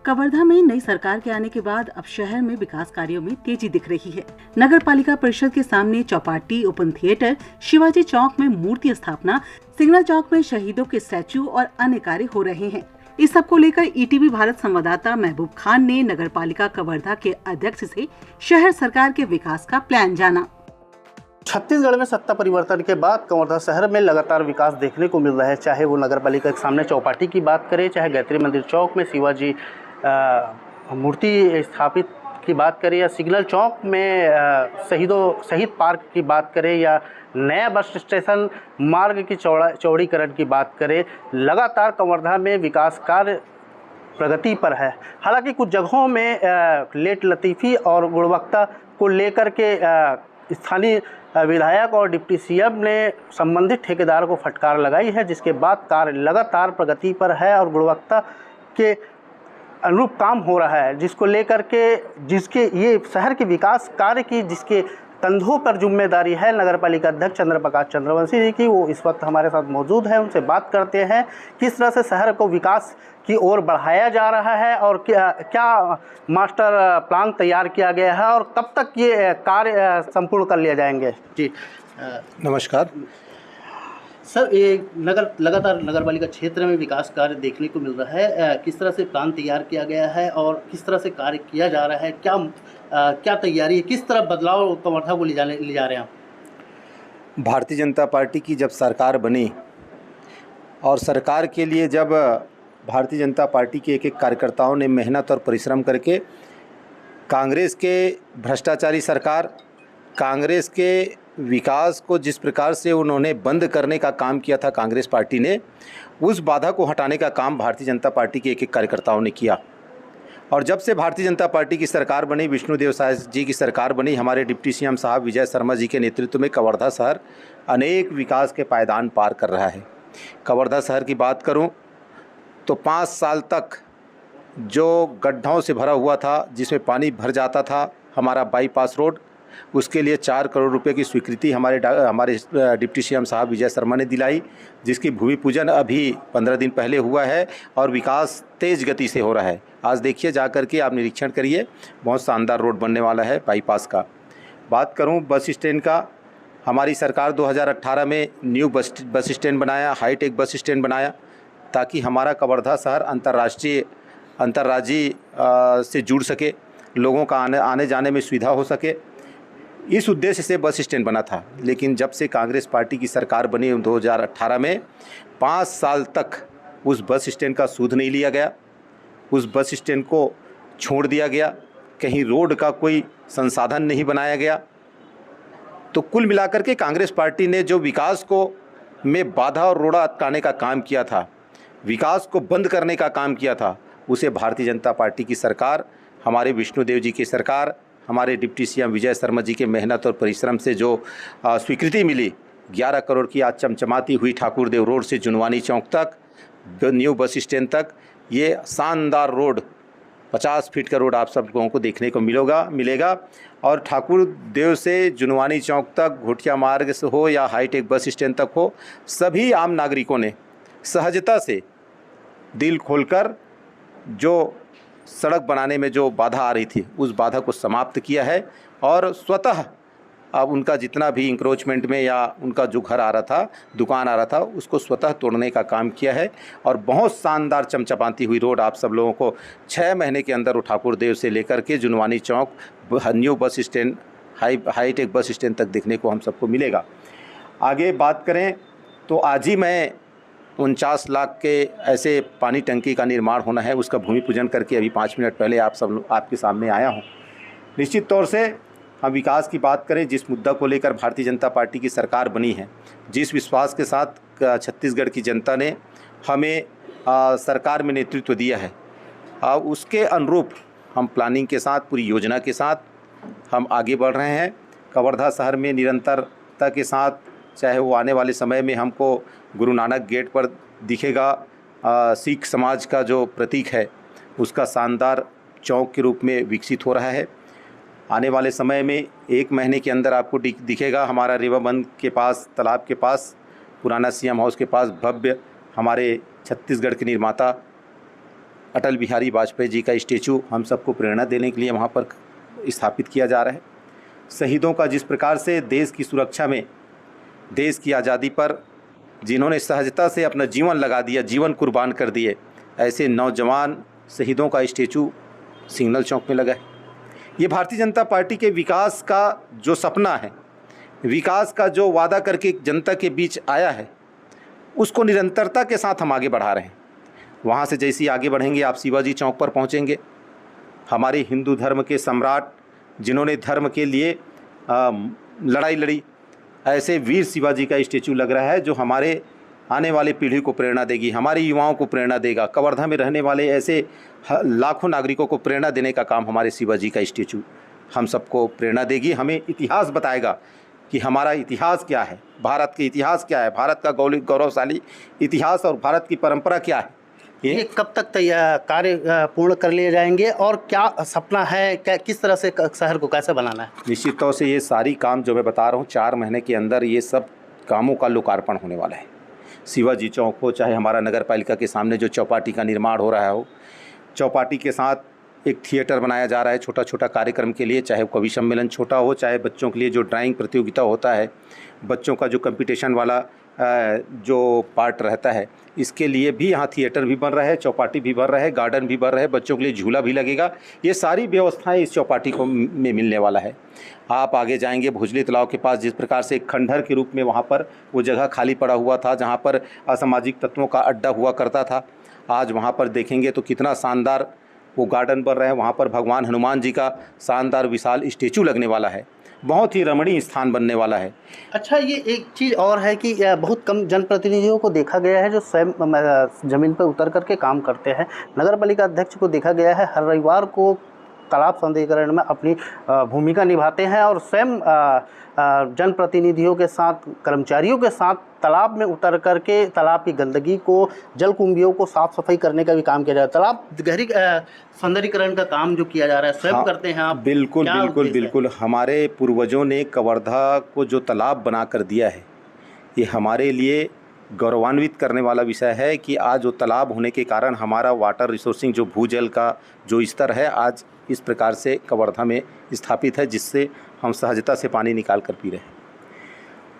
कवर्धा में नई सरकार के आने के बाद अब शहर में विकास कार्यों में तेजी दिख रही है। नगर पालिका परिषद के सामने चौपाटी, ओपन थिएटर, शिवाजी चौक में मूर्ति स्थापना, सिग्नल चौक में शहीदों के स्टैचू और अन्य कार्य हो रहे हैं। इस सब को लेकर ईटीवी भारत संवाददाता महबूब खान ने नगर पालिका कवर्धा के अध्यक्ष से शहर सरकार के विकास का प्लान जाना। छत्तीसगढ़ में सत्ता परिवर्तन के बाद कवर्धा शहर में लगातार विकास देखने को मिल रहा है। चाहे वो नगर पालिका के सामने चौपाटी की बात करें, चाहे गायत्री मंदिर चौक में शिवाजी मूर्ति स्थापित की बात करें, या सिग्नल चौक में शहीद पार्क की बात करें, या नया बस स्टेशन मार्ग की चौड़ीकरण की बात करें, लगातार कवर्धा में विकास कार्य प्रगति पर है। हालांकि कुछ जगहों में लेट लतीफ़ी और गुणवत्ता को लेकर के स्थानीय विधायक और डिप्टी सीएम ने संबंधित ठेकेदार को फटकार लगाई है, जिसके बाद कार्य लगातार प्रगति पर है और गुणवत्ता के अनुरूप काम हो रहा है, जिसको लेकर के जिसके ये शहर के विकास कार्य की जिसके कंधों पर जिम्मेदारी है नगर पालिका अध्यक्ष चंद्रप्रकाश चंद्रवंशी जी की, वो इस वक्त हमारे साथ मौजूद है। उनसे बात करते हैं किस तरह से शहर को विकास की ओर बढ़ाया जा रहा है और क्या मास्टर प्लान तैयार किया गया है और कब तक ये कार्य संपूर्ण कर लिया जाएंगे। जी नमस्कार सर, ये लगातार नगर पालिका क्षेत्र में विकास कार्य देखने को मिल रहा है। किस तरह से प्लान तैयार किया गया है और किस तरह से कार्य किया जा रहा है, क्या तैयारी है, किस तरह बदलाव कवर्धा को ले जा रहे हैं आप? भारतीय जनता पार्टी की जब सरकार बनी और सरकार के लिए जब भारतीय जनता पार्टी के एक कार्यकर्ताओं ने मेहनत और परिश्रम करके कांग्रेस के भ्रष्टाचारी सरकार, कांग्रेस के विकास को जिस प्रकार से उन्होंने बंद करने का काम किया था कांग्रेस पार्टी ने, उस बाधा को हटाने का काम भारतीय जनता पार्टी के एक कार्यकर्ताओं ने किया। और जब से भारतीय जनता पार्टी की सरकार बनी, विष्णुदेव साय जी की सरकार बनी, हमारे डिप्टी सीएम साहब विजय शर्मा जी के नेतृत्व में कवर्धा शहर अनेक विकास के पायदान पार कर रहा है। कवर्धा शहर की बात करूं तो 5 साल तक जो गड्ढों से भरा हुआ था, जिसमें पानी भर जाता था, हमारा बाईपास रोड, उसके लिए 4 करोड़ रुपए की स्वीकृति हमारे डिप्टी सीएम साहब विजय शर्मा ने दिलाई, जिसकी भूमि पूजन अभी 15 दिन पहले हुआ है और विकास तेज़ गति से हो रहा है। आज देखिए, जा कर के आप निरीक्षण करिए, बहुत शानदार रोड बनने वाला है बाईपास का। बात करूं बस स्टैंड का, हमारी सरकार 2018 में न्यू बस स्टैंड बनाया, हाईटेक बस स्टैंड बनाया, ताकि हमारा कवर्धा शहर अंतर्राज्यीय से जुड़ सके, लोगों का आने जाने में सुविधा हो सके। इस उद्देश्य से बस स्टैंड बना था। लेकिन जब से कांग्रेस पार्टी की सरकार बनी 2018 में, 5 साल तक उस बस स्टैंड का सूद नहीं लिया गया, उस बस स्टैंड को छोड़ दिया गया, कहीं रोड का कोई संसाधन नहीं बनाया गया। तो कुल मिलाकर के कांग्रेस पार्टी ने जो विकास को में बाधा और रोड़ा अटकाने का काम किया था, विकास को बंद करने का काम किया था, उसे भारतीय जनता पार्टी की सरकार, हमारे विष्णुदेव जी की सरकार, हमारे डिप्टी सीएम विजय शर्मा जी के मेहनत और परिश्रम से जो स्वीकृति मिली, 11 करोड़ की आज चमचमाती हुई ठाकुर देव रोड से जुनवानी चौक तक, न्यू बस स्टैंड तक, ये शानदार रोड 50 फीट का रोड आप सब लोगों को देखने को मिलेगा। और ठाकुर देव से जुनवानी चौक तक, घोटिया मार्ग से हो या हाईटेक बस स्टैंड तक हो, सभी आम नागरिकों ने सहजता से दिल खोलकर जो सड़क बनाने में जो बाधा आ रही थी, उस बाधा को समाप्त किया है और स्वतः अब उनका जितना भी इंक्रोचमेंट में या उनका जो घर आ रहा था, दुकान आ रहा था, उसको स्वतः तोड़ने का काम किया है। और बहुत शानदार चमचमाती हुई रोड आप सब लोगों को 6 महीने के अंदर ठाकुर देव से लेकर के जुनवानी चौक, new bus stand, hi tech bus stand तक देखने को हम सबको मिलेगा। आगे बात करें तो आज ही मैं 49 लाख के ऐसे पानी टंकी का निर्माण होना है, उसका भूमि पूजन करके अभी 5 मिनट पहले आपके सामने आया हूँ। निश्चित तौर से हम विकास की बात करें, जिस मुद्दा को लेकर भारतीय जनता पार्टी की सरकार बनी है, जिस विश्वास के साथ छत्तीसगढ़ की जनता ने हमें सरकार में नेतृत्व दिया है, उसके अनुरूप हम प्लानिंग के साथ, पूरी योजना के साथ हम आगे बढ़ रहे हैं। कवर्धा शहर में निरंतरता के साथ, चाहे वो आने वाले समय में हमको गुरु नानक गेट पर दिखेगा सिख समाज का जो प्रतीक है, उसका शानदार चौक के रूप में विकसित हो रहा है। आने वाले समय में 1 महीने के अंदर आपको दिखेगा हमारा रिवरबंद के पास, तालाब के पास, पुराना सीएम हाउस के पास भव्य हमारे छत्तीसगढ़ के निर्माता अटल बिहारी वाजपेयी जी का स्टेचू हम सबको प्रेरणा देने के लिए वहाँ पर स्थापित किया जा रहा है। शहीदों का जिस प्रकार से देश की सुरक्षा में, देश की आज़ादी पर जिन्होंने सहजता से अपना जीवन लगा दिया, जीवन कुर्बान कर दिए, ऐसे नौजवान शहीदों का स्टेचू सिग्नल चौक में लगा है। ये भारतीय जनता पार्टी के विकास का जो सपना है, विकास का जो वादा करके जनता के बीच आया है, उसको निरंतरता के साथ हम आगे बढ़ा रहे हैं। वहाँ से जैसे ही आगे बढ़ेंगे आप शिवाजी चौक पर पहुँचेंगे। हमारे हिंदू धर्म के सम्राट जिन्होंने धर्म के लिए लड़ाई लड़ी, ऐसे वीर शिवाजी का स्टेचू लग रहा है जो हमारे आने वाले पीढ़ी को प्रेरणा देगी, हमारे युवाओं को प्रेरणा देगा। कवर्धा में रहने वाले ऐसे लाखों नागरिकों को प्रेरणा देने का काम हमारे शिवाजी का स्टेचू हम सबको प्रेरणा देगी। हमें इतिहास बताएगा कि हमारा इतिहास क्या है, भारत के इतिहास क्या है, भारत का गौरवशाली इतिहास और भारत की परंपरा क्या है। ये कब तक कार्य पूर्ण कर लिए जाएंगे और क्या सपना है, क्या किस तरह से शहर को कैसे बनाना है? निश्चित तौर से ये सारी काम जो मैं बता रहा हूँ 4 महीने के अंदर ये सब कामों का लोकार्पण होने वाला है। शिवाजी चौक हो, चाहे हमारा नगर पालिका के सामने जो चौपाटी का निर्माण हो रहा हो, चौपाटी के साथ एक थिएटर बनाया जा रहा है छोटा छोटा कार्यक्रम के लिए, चाहे कवि सम्मेलन छोटा हो, चाहे बच्चों के लिए जो ड्राइंग प्रतियोगिता होता है, बच्चों का जो कंपटीशन वाला जो पार्ट रहता है, इसके लिए भी यहाँ थिएटर भी बन रहा है, चौपाटी भी बन रहा है, गार्डन भी बन रहा है, बच्चों के लिए झूला भी लगेगा। ये सारी व्यवस्थाएं इस चौपाटी को में मिलने वाला है। आप आगे जाएंगे भोजली तालाब के पास, जिस प्रकार से एक खंडहर के रूप में वहाँ पर वो जगह खाली पड़ा हुआ था जहाँ पर असामाजिक तत्वों का अड्डा हुआ करता था, आज वहाँ पर देखेंगे तो कितना शानदार वो गार्डन बन रहा है। वहाँ पर भगवान हनुमान जी का शानदार विशाल स्टेचू लगने वाला है, बहुत ही रमणीय स्थान बनने वाला है। अच्छा, ये एक चीज़ और है कि बहुत कम जनप्रतिनिधियों को देखा गया है जो स्वयं ज़मीन पर उतर करके काम करते हैं। नगर पालिका अध्यक्ष को देखा गया है हर रविवार को तालाब सौंदर्यीकरण में अपनी भूमिका निभाते हैं और स्वयं जनप्रतिनिधियों के साथ, कर्मचारियों के साथ तालाब में उतर करके तालाब की गंदगी को, जलकुंभियों को साफ सफाई करने का भी काम किया जा रहा है। तालाब गहरी सौंदर्यीकरण का काम जो किया जा रहा है स्वयं करते हैं आप? बिल्कुल बिल्कुल बिल्कुल। हमारे पूर्वजों ने कवर्धा को जो तालाब बना कर दिया है, ये हमारे लिए गौरवान्वित करने वाला विषय है कि आज वो तालाब होने के कारण हमारा वाटर रिसोर्सिंग जो भूजल का जो स्तर है आज इस प्रकार से कवर्धा में स्थापित है, जिससे हम सहजता से पानी निकाल कर पी रहे हैं।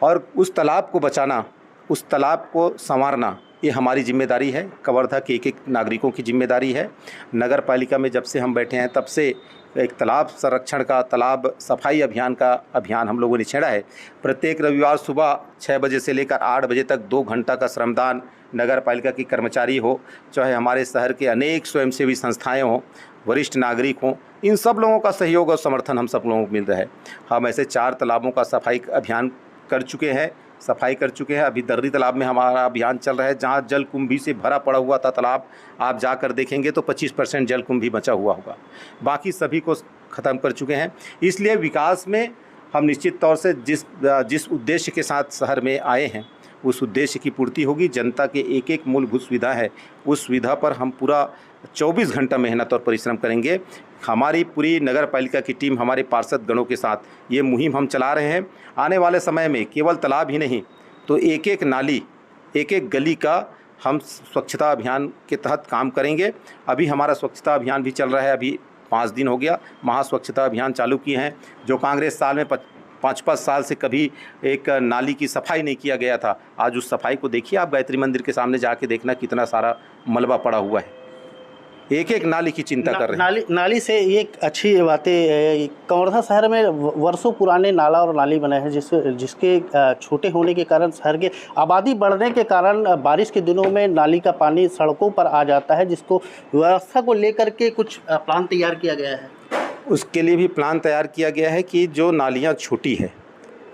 और उस तालाब को बचाना, उस तालाब को संवारना, ये हमारी जिम्मेदारी है, कवर्धा के एक एक नागरिकों की जिम्मेदारी है। नगर पालिका में जब से हम बैठे हैं तब से एक तालाब संरक्षण का, तालाब सफाई अभियान का अभियान हम लोगों ने छेड़ा है। प्रत्येक रविवार सुबह 6 बजे से लेकर 8 बजे तक 2 घंटा का श्रमदान नगर पालिका के कर्मचारी हो, चाहे हमारे शहर के अनेक स्वयंसेवी संस्थाएं हों, वरिष्ठ नागरिक हों, इन सब लोगों का सहयोग और समर्थन हम सब लोगों को मिल रहा है। हम ऐसे 4 तालाबों का सफाई अभियान कर चुके हैं, सफाई कर चुके हैं। अभी दर्री तालाब में हमारा अभियान चल रहा है, जहां जलकुंभी से भरा पड़ा हुआ था तालाब, आप जाकर देखेंगे तो 25% जलकुंभी बचा हुआ होगा, बाकी सभी को ख़त्म कर चुके हैं। इसलिए विकास में हम निश्चित तौर से जिस उद्देश्य के साथ शहर में आए हैं उस उद्देश्य की पूर्ति होगी। जनता के एक एक मूलभूत सुविधा है, उस सुविधा पर हम पूरा 24 घंटा मेहनत और परिश्रम करेंगे। हमारी पूरी नगर पालिका की टीम हमारे पार्षद गणों के साथ ये मुहिम हम चला रहे हैं। आने वाले समय में केवल तालाब ही नहीं तो एक एक नाली, एक एक गली का हम स्वच्छता अभियान के तहत काम करेंगे। अभी हमारा स्वच्छता अभियान भी चल रहा है, अभी 5 दिन हो गया महास्वच्छता अभियान चालू किए हैं। जो कांग्रेस साल में 5-5 साल से कभी एक नाली की सफाई नहीं किया गया था, आज उस सफाई को देखिए। आप गायत्री मंदिर के सामने जाके देखना कितना सारा मलबा पड़ा हुआ है, एक एक नाली की चिंता कर रहे हैं। नाली से एक अच्छी बातें, कवर्धा शहर में वर्षों पुराने नाला और नाली बने हैं जिसके छोटे होने के कारण, शहर के आबादी बढ़ने के कारण बारिश के दिनों में नाली का पानी सड़कों पर आ जाता है, जिसको व्यवस्था को लेकर के कुछ प्लान तैयार किया गया है। उसके लिए भी प्लान तैयार किया गया है कि जो नालियाँ छोटी है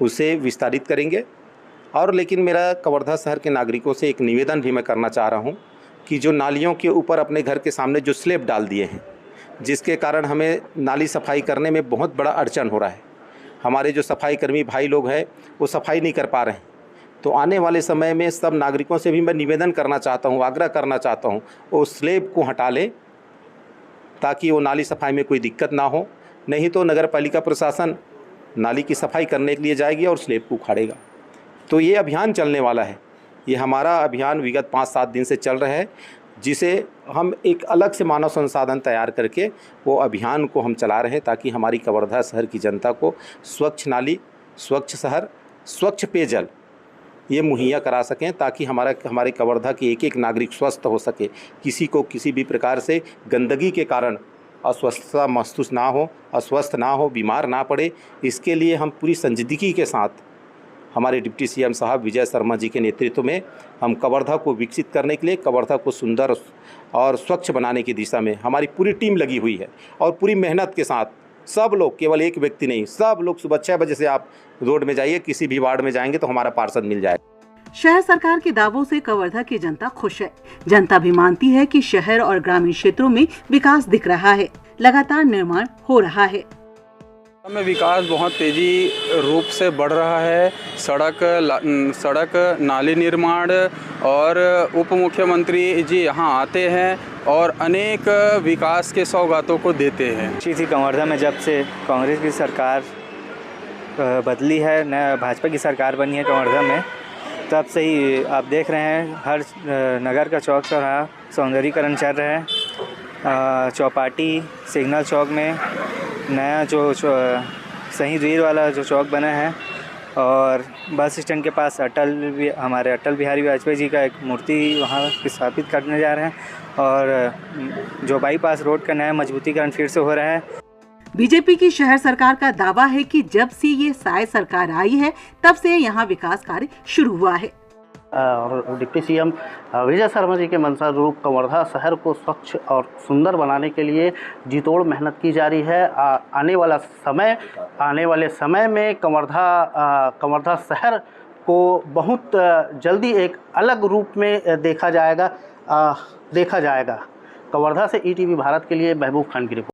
उसे विस्तारित करेंगे। और लेकिन मेरा कवर्धा शहर के नागरिकों से एक निवेदन भी मैं करना चाह रहा हूँ कि जो नालियों के ऊपर अपने घर के सामने जो स्लैब डाल दिए हैं, जिसके कारण हमें नाली सफाई करने में बहुत बड़ा अड़चन हो रहा है। हमारे जो सफाई कर्मी भाई लोग हैं वो सफाई नहीं कर पा रहे हैं। तो आने वाले समय में सब नागरिकों से भी मैं निवेदन करना चाहता हूँ, आग्रह करना चाहता हूँ, वो स्लैब को हटा लें ताकि वो नाली सफाई में कोई दिक्कत ना हो। नहीं तो नगर पालिका प्रशासन नाली की सफाई करने के लिए जाएगी और स्लैब को उखाड़ेगा। तो ये अभियान चलने वाला है। ये हमारा अभियान विगत 5-7 दिन से चल रहा है। जिसे हम एक अलग से मानव संसाधन तैयार करके वो अभियान को हम चला रहे हैं, ताकि हमारी कवर्धा शहर की जनता को स्वच्छ नाली, स्वच्छ शहर, स्वच्छ पेयजल ये मुहैया करा सकें, ताकि हमारे कवर्धा के एक एक नागरिक स्वस्थ हो सके, किसी को किसी भी प्रकार से गंदगी के कारण अस्वस्थता महसूस ना हो, अस्वस्थ ना हो, बीमार ना पड़े। इसके लिए हम पूरी संजीदगी के साथ हमारे डिप्टी सीएम साहब विजय शर्मा जी के नेतृत्व में हम कवर्धा को विकसित करने के लिए, कवर्धा को सुंदर और स्वच्छ बनाने की दिशा में हमारी पूरी टीम लगी हुई है। और पूरी मेहनत के साथ सब लोग, केवल एक व्यक्ति नहीं, सब लोग सुबह 6 बजे से आप रोड में जाइए, किसी भी वार्ड में जाएंगे तो हमारा पार्षद मिल जाएगा। शहर सरकार के दावों से कवर्धा की जनता खुश है। जनता भी मानती है कि शहर और ग्रामीण क्षेत्रों में विकास दिख रहा है, लगातार निर्माण हो रहा है। में विकास बहुत तेजी रूप से बढ़ रहा है। सड़क नाली निर्माण और उप मुख्यमंत्री जी यहाँ आते हैं और अनेक विकास के सौगातों को देते हैं। थी कवर्धा में जब से कांग्रेस की सरकार बदली है, नया भाजपा की सरकार बनी है कवर्धा में, तब से ही आप देख रहे हैं हर नगर का चौक चौराहा सौंदर्यीकरण चल रहा है। चौपाटी सिग्नल चौक में नया जो शहीद वीर वाला जो चौक बना है, और बस स्टैंड के पास हमारे अटल बिहारी वाजपेयी जी का एक मूर्ति वहाँ स्थापित करने जा रहे हैं, और जो बाईपास रोड का नया मजबूतीकरण फिर से हो रहा है। बीजेपी की शहर सरकार का दावा है कि जब से ये साय सरकार आई है तब से यहाँ विकास कार्य शुरू हुआ है। और डिप्टी सीएम विजय शर्मा जी के मंशा रूप कवर्धा शहर को स्वच्छ और सुंदर बनाने के लिए जी तोड़ मेहनत की जा रही है। आने वाले समय में कवर्धा शहर को बहुत जल्दी एक अलग रूप में देखा जाएगा। कवर्धा से ईटीवी भारत के लिए महबूब खान की रिपोर्ट।